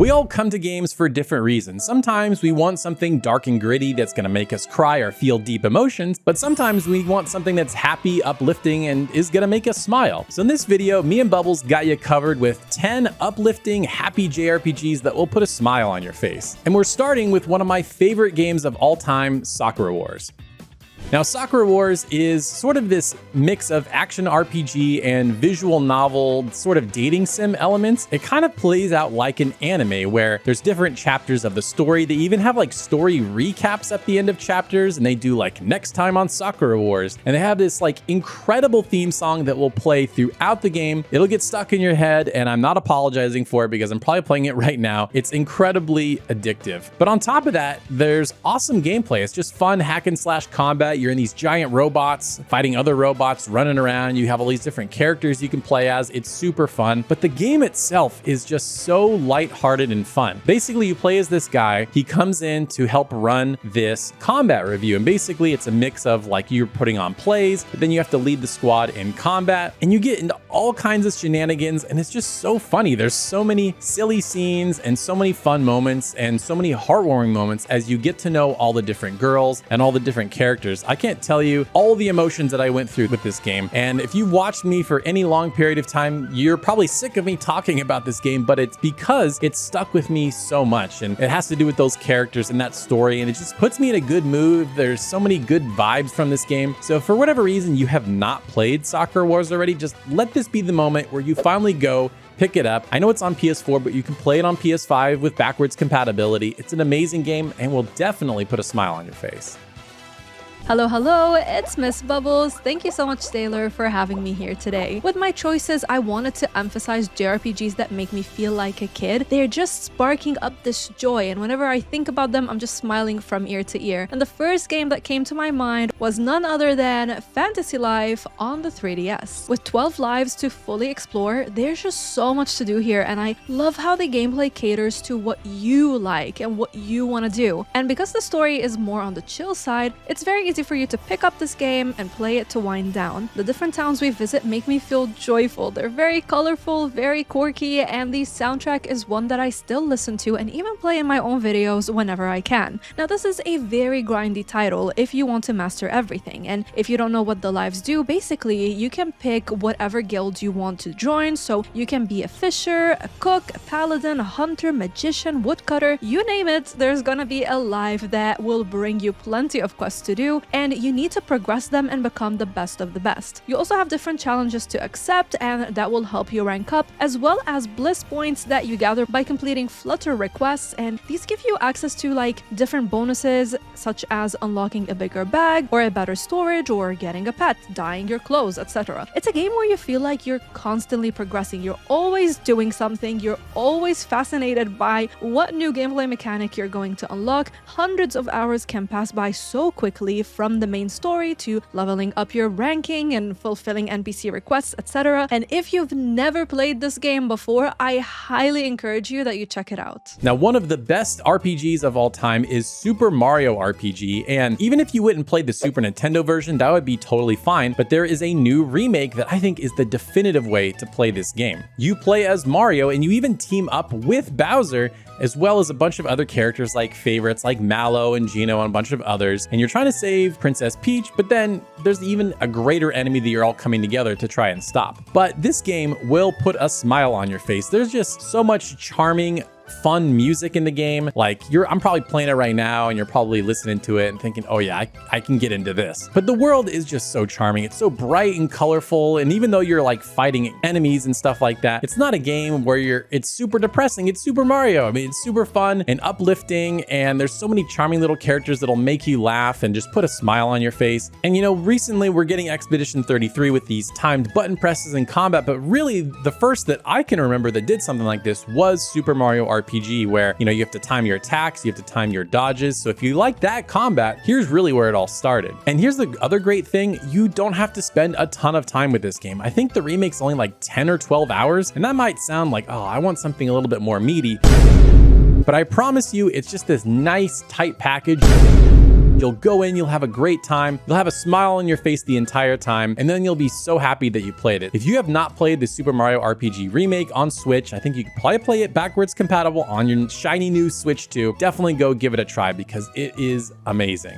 We all come to games for different reasons. Sometimes we want something dark and gritty that's gonna make us cry or feel deep emotions, but sometimes we want something that's happy, uplifting, and is gonna make us smile. So in this video, me and Bubbles got you covered with 10 uplifting, happy JRPGs that will put a smile on your face. And we're starting with one of my favorite games of all time, Sakura Wars. Now, Sakura Wars is sort of this mix of action RPG and visual novel sort of dating sim elements. It kind of plays out like an anime where there's different chapters of the story. They even have like story recaps at the end of chapters, and they do like next time on Sakura Wars. And they have this like incredible theme song that will play throughout the game. It'll get stuck in your head, and I'm not apologizing for it because I'm probably playing it right now. It's incredibly addictive. But on top of that, there's awesome gameplay. It's just fun hack and slash combat. You're in these giant robots fighting other robots, running around. You have all these different characters you can play as. It's super fun. But the game itself is just so lighthearted and fun. Basically, you play as this guy. He comes in to help run this combat review. And basically, it's a mix of like you're putting on plays, but then you have to lead the squad in combat. And you get into all kinds of shenanigans. And it's just so funny. There's so many silly scenes and so many fun moments and so many heartwarming moments as you get to know all the different girls and all the different characters. I can't tell you all the emotions that I went through with this game. And if you've watched me for any long period of time, you're probably sick of me talking about this game, but it's because it stuck with me so much. And it has to do with those characters and that story. And it just puts me in a good mood. There's so many good vibes from this game. So for whatever reason you have not played Sakura Wars already, just let this be the moment where you finally go pick it up. I know it's on PS4, but you can play it on PS5 with backwards compatibility. It's an amazing game and will definitely put a smile on your face. Hello, it's Miss Bubbles. Thank you so much, Taylor, for having me here today. With my choices, I wanted to emphasize JRPGs that make me feel like a kid. They're just sparking up this joy, and whenever I think about them, I'm just smiling from ear to ear. And the first game that came to my mind was none other than Fantasy Life on the 3DS. With 12 lives to fully explore, there's just so much to do here, and I love how the gameplay caters to what you like and what you want to do. And because the story is more on the chill side, it's very easy for you to pick up this game and play it to wind down. The different towns we visit make me feel joyful. They're very colorful, very quirky, and the soundtrack is one that I still listen to and even play in my own videos whenever I can. Now, this is a very grindy title if you want to master everything, and if you don't know what the lives do, basically you can pick whatever guild you want to join, so you can be a fisher, a cook, a paladin, a hunter, magician, woodcutter, you name it, there's gonna be a life that will bring you plenty of quests to do, and you need to progress them and become the best of the best. You also have different challenges to accept, and that will help you rank up, as well as bliss points that you gather by completing Flutter requests, and these give you access to like different bonuses such as unlocking a bigger bag or a better storage or getting a pet, dyeing your clothes, etc. It's a game where you feel like you're constantly progressing, you're always doing something, you're always fascinated by what new gameplay mechanic you're going to unlock. Hundreds of hours can pass by so quickly, from the main story to leveling up your ranking and fulfilling NPC requests, etc. And if you've never played this game before, I highly encourage you that you check it out. Now, one of the best RPGs of all time is Super Mario RPG, and even if you wouldn't play the Super Nintendo version, that would be totally fine, but there is a new remake that I think is the definitive way to play this game. You play as Mario, and you even team up with Bowser, as well as a bunch of other characters like favorites like Mallow and Gino and a bunch of others, and you're trying to save Princess Peach, but then there's even a greater enemy that you're all coming together to try and stop. But this game will put a smile on your face. There's just so much charming, fun music in the game. Like I'm probably playing it right now and you're probably listening to it and thinking, oh yeah, I can get into this. But the world is just so charming. It's so bright and colorful. And even though you're like fighting enemies and stuff like that, it's not a game where it's super depressing. It's Super Mario. I mean, it's super fun and uplifting. And there's so many charming little characters that'll make you laugh and just put a smile on your face. And you know, recently we're getting Expedition 33 with these timed button presses in combat, but really the first that I can remember that did something like this was Super Mario RPG, where, you know, you have to time your attacks, you have to time your dodges. So if you like that combat, here's really where it all started. And here's the other great thing, you don't have to spend a ton of time with this game. I think the remake's only like 10 or 12 hours, and that might sound like, oh, I want something a little bit more meaty. But I promise you, it's just this nice, tight package You'll go in, you'll have a great time, you'll have a smile on your face the entire time, and then you'll be so happy that you played it. If you have not played the Super Mario RPG Remake on Switch, I think you could probably play it backwards compatible on your shiny new Switch too. Definitely go give it a try because it is amazing.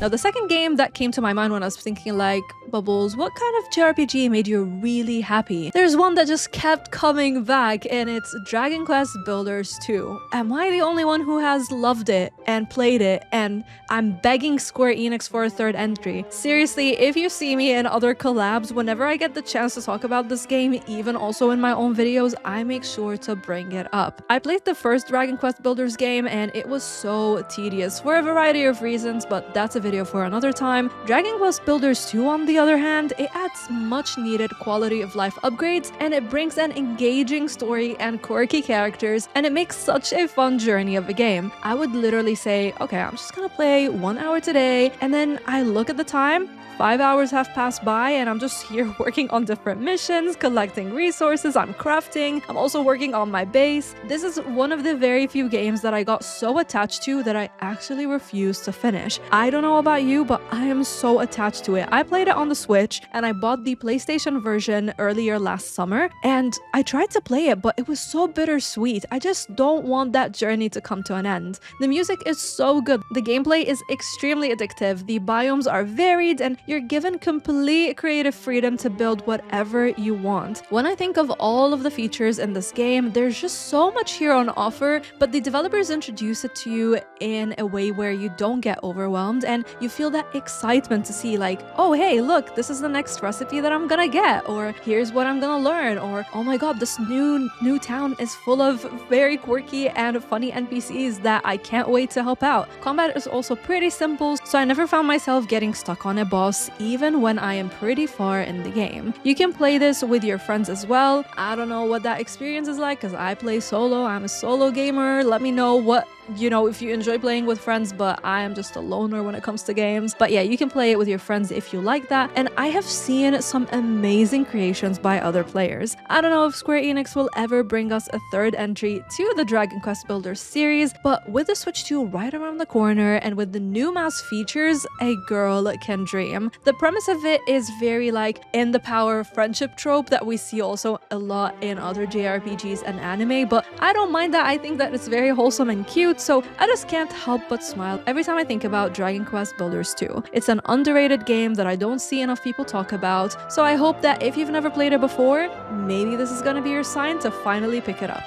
Now, the second game that came to my mind when I was thinking like, Bubbles, what kind of JRPG made you really happy? There's one that just kept coming back, and it's Dragon Quest Builders 2. Am I the only one who has loved it and played it? And I'm begging Square Enix for a third entry. Seriously, if you see me in other collabs, whenever I get the chance to talk about this game, even also in my own videos, I make sure to bring it up. I played the first Dragon Quest Builders game, and it was so tedious for a variety of reasons, but that's a video for another time. Dragon Quest Builders 2, on the other hand, it adds much needed quality of life upgrades, and it brings an engaging story and quirky characters, and it makes such a fun journey of a game. I would literally say, okay, I'm just gonna play 1 hour today, and then I look at the time, 5 hours have passed by, and I'm just here working on different missions, collecting resources, I'm crafting, I'm also working on my base. This is one of the very few games that I got so attached to that I actually refused to finish. I don't know about you, but I am so attached to it. I played it on the Switch, and I bought the PlayStation version earlier last summer, and I tried to play it, but it was so bittersweet. I just don't want that journey to come to an end. The music is so good, the gameplay is extremely addictive, the biomes are varied, and you're given complete creative freedom to build whatever you want. When I think of all of the features in this game, there's just so much here on offer, but the developers introduce it to you in a way where you don't get overwhelmed and you feel that excitement to see like, oh hey, look, this is the next recipe that I'm gonna get, or here's what I'm gonna learn, or oh my god, this new town is full of very quirky and funny NPCs that I can't wait to help out. Combat is also pretty simple, so I never found myself getting stuck on a boss even when I am pretty far in the game. You can play this with your friends as well. I don't know what that experience is like because I play solo. I'm a solo gamer. Let me know what, if you enjoy playing with friends, but I am just a loner when it comes to games. But yeah, you can play it with your friends if you like that. And I have seen some amazing creations by other players. I don't know if Square Enix will ever bring us a third entry to the Dragon Quest Builders series, but with the Switch 2 right around the corner and with the new mouse features, a girl can dream. The premise of it is very like in the power of friendship trope that we see also a lot in other JRPGs and anime, but I don't mind that. I think that it's very wholesome and cute, so I just can't help but smile every time I think about Dragon Quest Builders 2. It's an underrated game that I don't see enough people talk about, so I hope that if you've never played it before, maybe this is gonna be your sign to finally pick it up.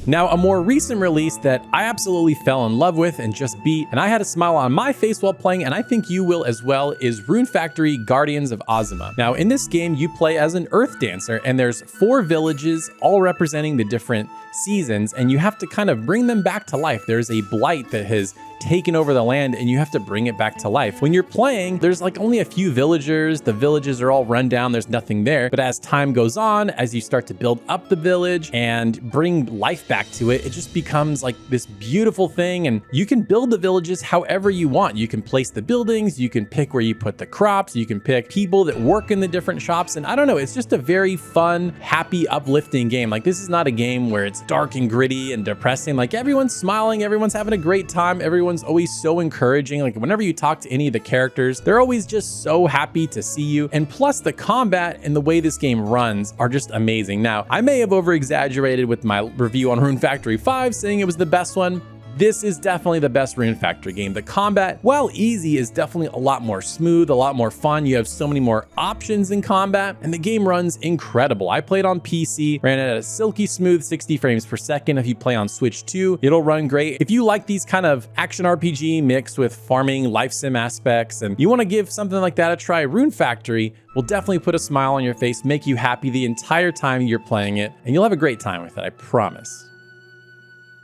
Now, a more recent release that I absolutely fell in love with and just beat, and I had a smile on my face while playing, and I think you will as well, is Rune Factory Guardians of Ozma. Now, in this game, you play as an Earth Dancer, and there's 4 villages, all representing the different seasons, and you have to kind of bring them back to life. There's a blight that has taken over the land, and you have to bring it back to life. When you're playing, there's like only a few villagers. The villages are all run down. There's nothing there. But as time goes on, as you start to build up the village and bring life back to it, it just becomes like this beautiful thing. And you can build the villages however you want. You can place the buildings. You can pick where you put the crops. You can pick people that work in the different shops. And I don't know, it's just a very fun, happy, uplifting game. Like, this is not a game where it's dark and gritty and depressing. Like, everyone's smiling. Everyone's having a great time. Everyone's always so encouraging. Like, whenever you talk to any of the characters, they're always just so happy to see you. And plus, the combat and the way this game runs are just amazing. Now, I may have over-exaggerated with my review on Rune Factory 5, saying it was the best one. This is definitely the best Rune Factory game. The combat, while easy, is definitely a lot more smooth, a lot more fun. You have so many more options in combat, and the game runs incredible. I played on PC, ran it at a silky smooth 60 frames per second. If you play on Switch 2, it'll run great. If you like these kind of action RPG mixed with farming, life sim aspects, and you want to give something like that a try, Rune Factory will definitely put a smile on your face, make you happy the entire time you're playing it, and you'll have a great time with it, I promise.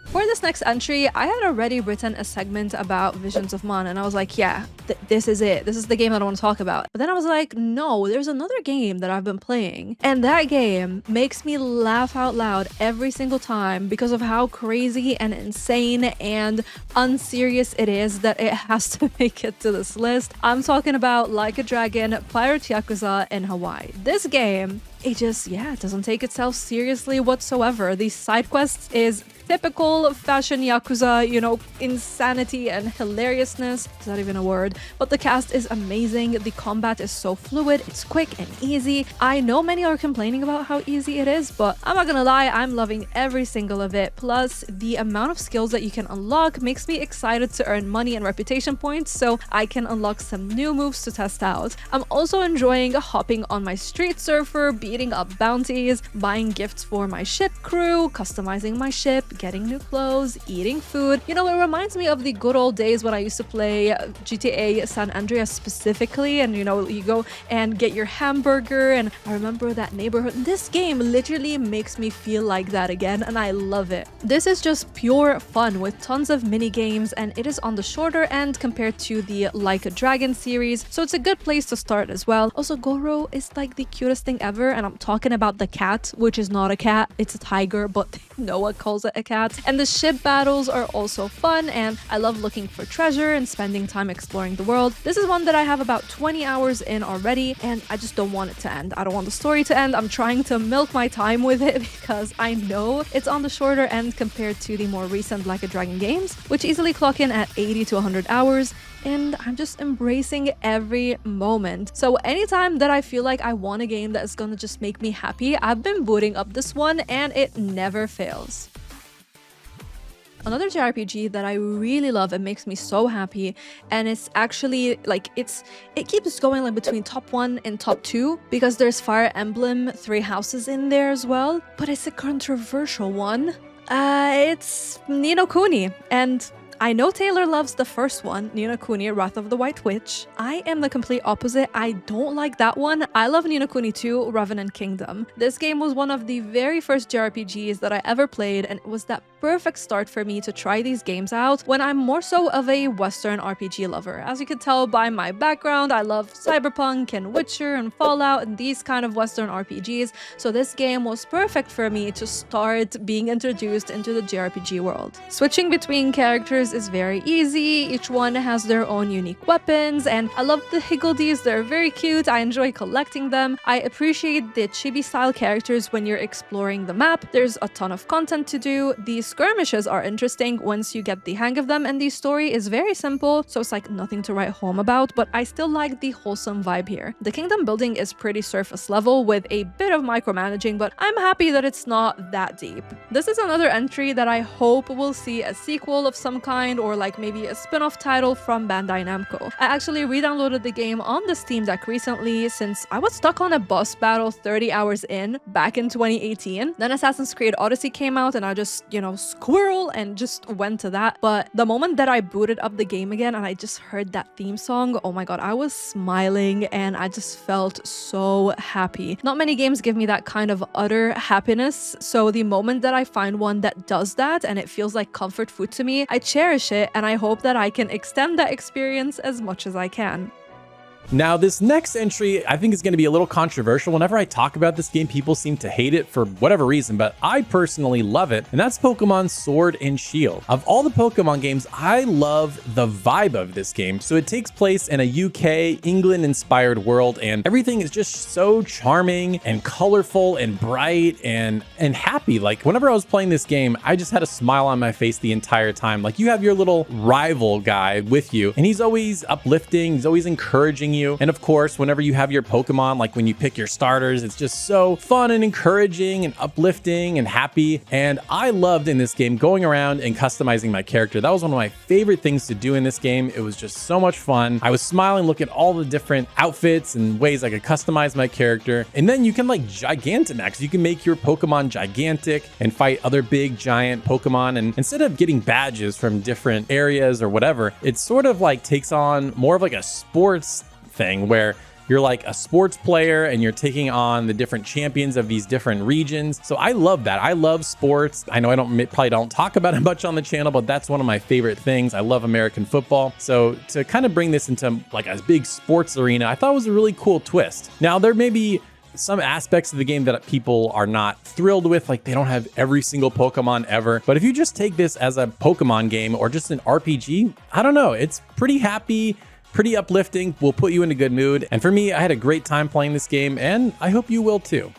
For this next entry, I had already written a segment about Visions of Mana, and I was like, yeah, this is it. This is the game that I want to talk about. But then I was like, no, there's another game that I've been playing, and that game makes me laugh out loud every single time because of how crazy and insane and unserious it is that it has to make it to this list. I'm talking about Like a Dragon, Pirate Yakuza in Hawaii. This game it just, yeah, it doesn't take itself seriously whatsoever. These side quests is typical fashion Yakuza, you know, insanity and hilariousness. Is that even a word? But the cast is amazing. The combat is so fluid. It's quick and easy. I know many are complaining about how easy it is, but I'm not gonna lie, I'm loving every single of it. Plus, the amount of skills that you can unlock makes me excited to earn money and reputation points so I can unlock some new moves to test out. I'm also enjoying hopping on my street surfer, beating up bounties, buying gifts for my ship crew, customizing my ship, getting new clothes, eating food. You know, it reminds me of the good old days when I used to play GTA San Andreas specifically, and you know, you go and get your hamburger, and I remember that neighborhood. This game literally makes me feel like that again, and I love it. This is just pure fun with tons of mini games, and it is on the shorter end compared to the Like a Dragon series, so it's a good place to start as well. Also, Goro is like the cutest thing ever, and I'm talking about the cat, which is not a cat, it's a tiger, but Noah calls it a cat. And the ship battles are also fun, and I love looking for treasure and spending time exploring the world. This is one that I have about 20 hours in already, and I just don't want it to end. I don't want the story to end. I'm trying to milk my time with it because I know it's on the shorter end compared to the more recent Like a Dragon games, which easily clock in at 80 to 100 hours. And I'm just embracing every moment. So anytime that I feel like I want a game that is gonna just make me happy, I've been booting up this one, and it never fails. Another JRPG that I really love and makes me so happy, and it's actually like it keeps going like between top 1 and top 2 because there's Fire Emblem Three Houses in there as well, but it's a controversial one. It's Ni no Kuni, and I know Taylor loves the first one, Ni no Kuni, Wrath of the White Witch. I am the complete opposite. I don't like that one. I love Ni no Kuni 2, Revenant Kingdom. This game was one of the very first JRPGs that I ever played, and it was that perfect start for me to try these games out when I'm more so of a Western RPG lover. As you can tell by my background, I love Cyberpunk and Witcher and Fallout and these kind of Western RPGs, so this game was perfect for me to start being introduced into the JRPG world. Switching between characters is very easy. Each one has their own unique weapons, and I love the higgledies. They're very cute. I enjoy collecting them. I appreciate the chibi style characters when you're exploring the map. There's a ton of content to do. These skirmishes are interesting once you get the hang of them, and the story is very simple, so it's like nothing to write home about, but I still like the wholesome vibe here. The kingdom building is pretty surface level with a bit of micromanaging, but I'm happy that it's not that deep. This is another entry that I hope will see a sequel of some kind, or like maybe a spin-off title from Bandai Namco. I actually re-downloaded the game on the Steam Deck recently since I was stuck on a boss battle 30 hours in back in 2018. Then Assassin's Creed Odyssey came out, and I just, you know, squirrel and just went to that. But the moment that I booted up the game again and I just heard that theme song, oh my god, I was smiling and I just felt so happy. Not many games give me that kind of utter happiness, so the moment that I find one that does that and it feels like comfort food to me, I cherish it, and I hope that I can extend that experience as much as I can. Now, this next entry, I think is going to be a little controversial. Whenever I talk about this game, people seem to hate it for whatever reason, but I personally love it, and that's Pokemon Sword and Shield. Of all the Pokemon games, I love the vibe of this game. So it takes place in a UK, England-inspired world, and everything is just so charming and colorful and bright and happy. Like, whenever I was playing this game, I just had a smile on my face the entire time. Like, you have your little rival guy with you, and he's always uplifting, he's always encouraging you. And of course, whenever you have your Pokemon, like when you pick your starters, it's just so fun and encouraging and uplifting and happy. And I loved in this game going around and customizing my character. That was one of my favorite things to do in this game. It was just so much fun. I was smiling, looking at all the different outfits and ways I could customize my character. And then you can like Gigantamax. You can make your Pokemon gigantic and fight other big giant Pokemon. And instead of getting badges from different areas or whatever, it sort of like takes on more of like a sports thing where you're like a sports player and you're taking on the different champions of these different regions. So I love that. I love sports. I know I probably don't talk about it much on the channel, but that's one of my favorite things. I love American football. So to kind of bring this into like a big sports arena, I thought it was a really cool twist. Now, there may be some aspects of the game that people are not thrilled with, like they don't have every single Pokemon ever. But if you just take this as a Pokemon game or just an RPG, I don't know, it's pretty happy, pretty uplifting, will put you in a good mood. And for me, I had a great time playing this game, and I hope you will too.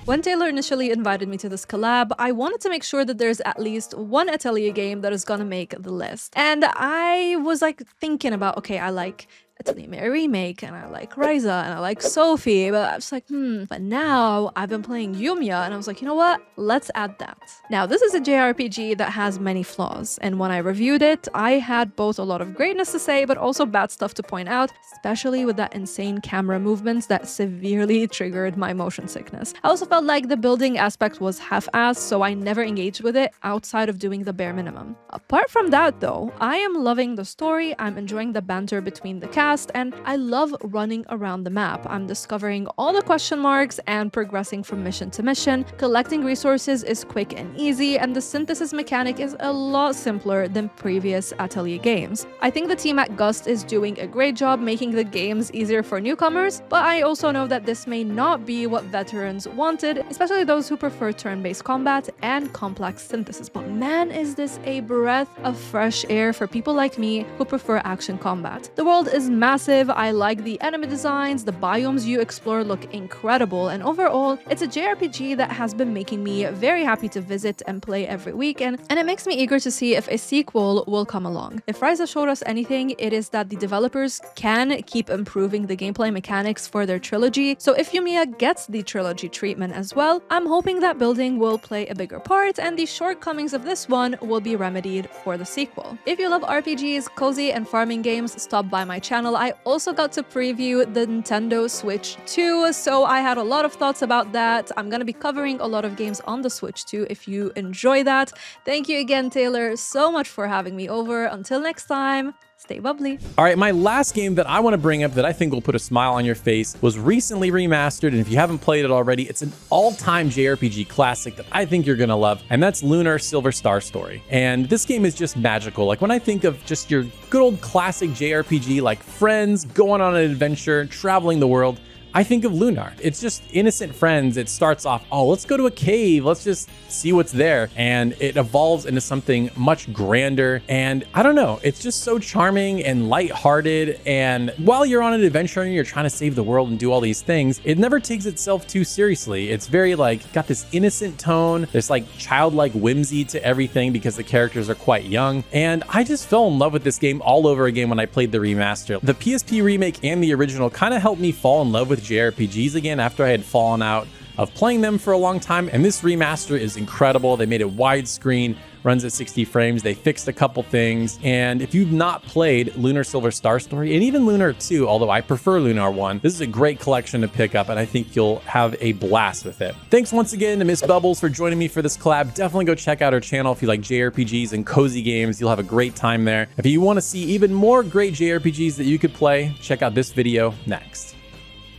When Taylor initially invited me to this collab, I wanted to make sure that there's at least one Atelier game that is gonna make the list. And I was like thinking about, okay, I like Atelier Remake, and I like Ryza, and I like Sophie, but I was like, but now I've been playing Yumiya, and I was like, you know what? Let's add that. Now, this is a JRPG that has many flaws, and when I reviewed it, I had both a lot of greatness to say, but also bad stuff to point out, especially with that insane camera movements that severely triggered my motion sickness. I also felt like the building aspect was half-assed, so I never engaged with it outside of doing the bare minimum. Apart from that, though, I am loving the story, I'm enjoying the banter between the cast, and I love running around the map. I'm discovering all the question marks and progressing from mission to mission. Collecting resources is quick and easy, and the synthesis mechanic is a lot simpler than previous Atelier games. I think the team at Gust is doing a great job making the games easier for newcomers, but I also know that this may not be what veterans wanted, especially those who prefer turn-based combat and complex synthesis. But man, is this a breath of fresh air for people like me who prefer action combat. The world is massive, I like the enemy designs, the biomes you explore look incredible, and overall, it's a JRPG that has been making me very happy to visit and play every week, and it makes me eager to see if a sequel will come along. If Ryza showed us anything, it is that the developers can keep improving the gameplay mechanics for their trilogy, so if Yumiya gets the trilogy treatment as well, I'm hoping that building will play a bigger part, and the shortcomings of this one will be remedied for the sequel. If you love RPGs, cozy, and farming games, stop by my channel. I also got to preview the Nintendo Switch 2, so I had a lot of thoughts about that. I'm gonna be covering a lot of games on the Switch 2 if you enjoy that. Thank you again, Taylor, so much for having me over. Until next time, stay bubbly. All right, my last game that I want to bring up that I think will put a smile on your face was recently remastered, and if you haven't played it already, it's an all-time JRPG classic that I think you're gonna love, and that's Lunar Silver Star Story. And this game is just magical. Like, when I think of just your good old classic JRPG, like friends going on an adventure, traveling the world, I think of Lunar. It's just innocent friends. It starts off, oh, let's go to a cave. Let's just see what's there. And it evolves into something much grander. And I don't know, it's just so charming and lighthearted. And while you're on an adventure and you're trying to save the world and do all these things, it never takes itself too seriously. It's very like, got this innocent tone. There's like childlike whimsy to everything because the characters are quite young. And I just fell in love with this game all over again when I played the remaster. The PSP remake and the original kind of helped me fall in love with JRPGs again after I had fallen out of playing them for a long time, and this remaster is incredible. They made it widescreen, runs at 60 frames, they fixed a couple things, and if you've not played Lunar Silver Star Story, and even Lunar 2, although I prefer Lunar 1, this is a great collection to pick up, and I think you'll have a blast with it. Thanks once again to Miss Bubbles for joining me for this collab. Definitely go check out her channel if you like JRPGs and cozy games. You'll have a great time there. If you want to see even more great JRPGs that you could play, check out this video next.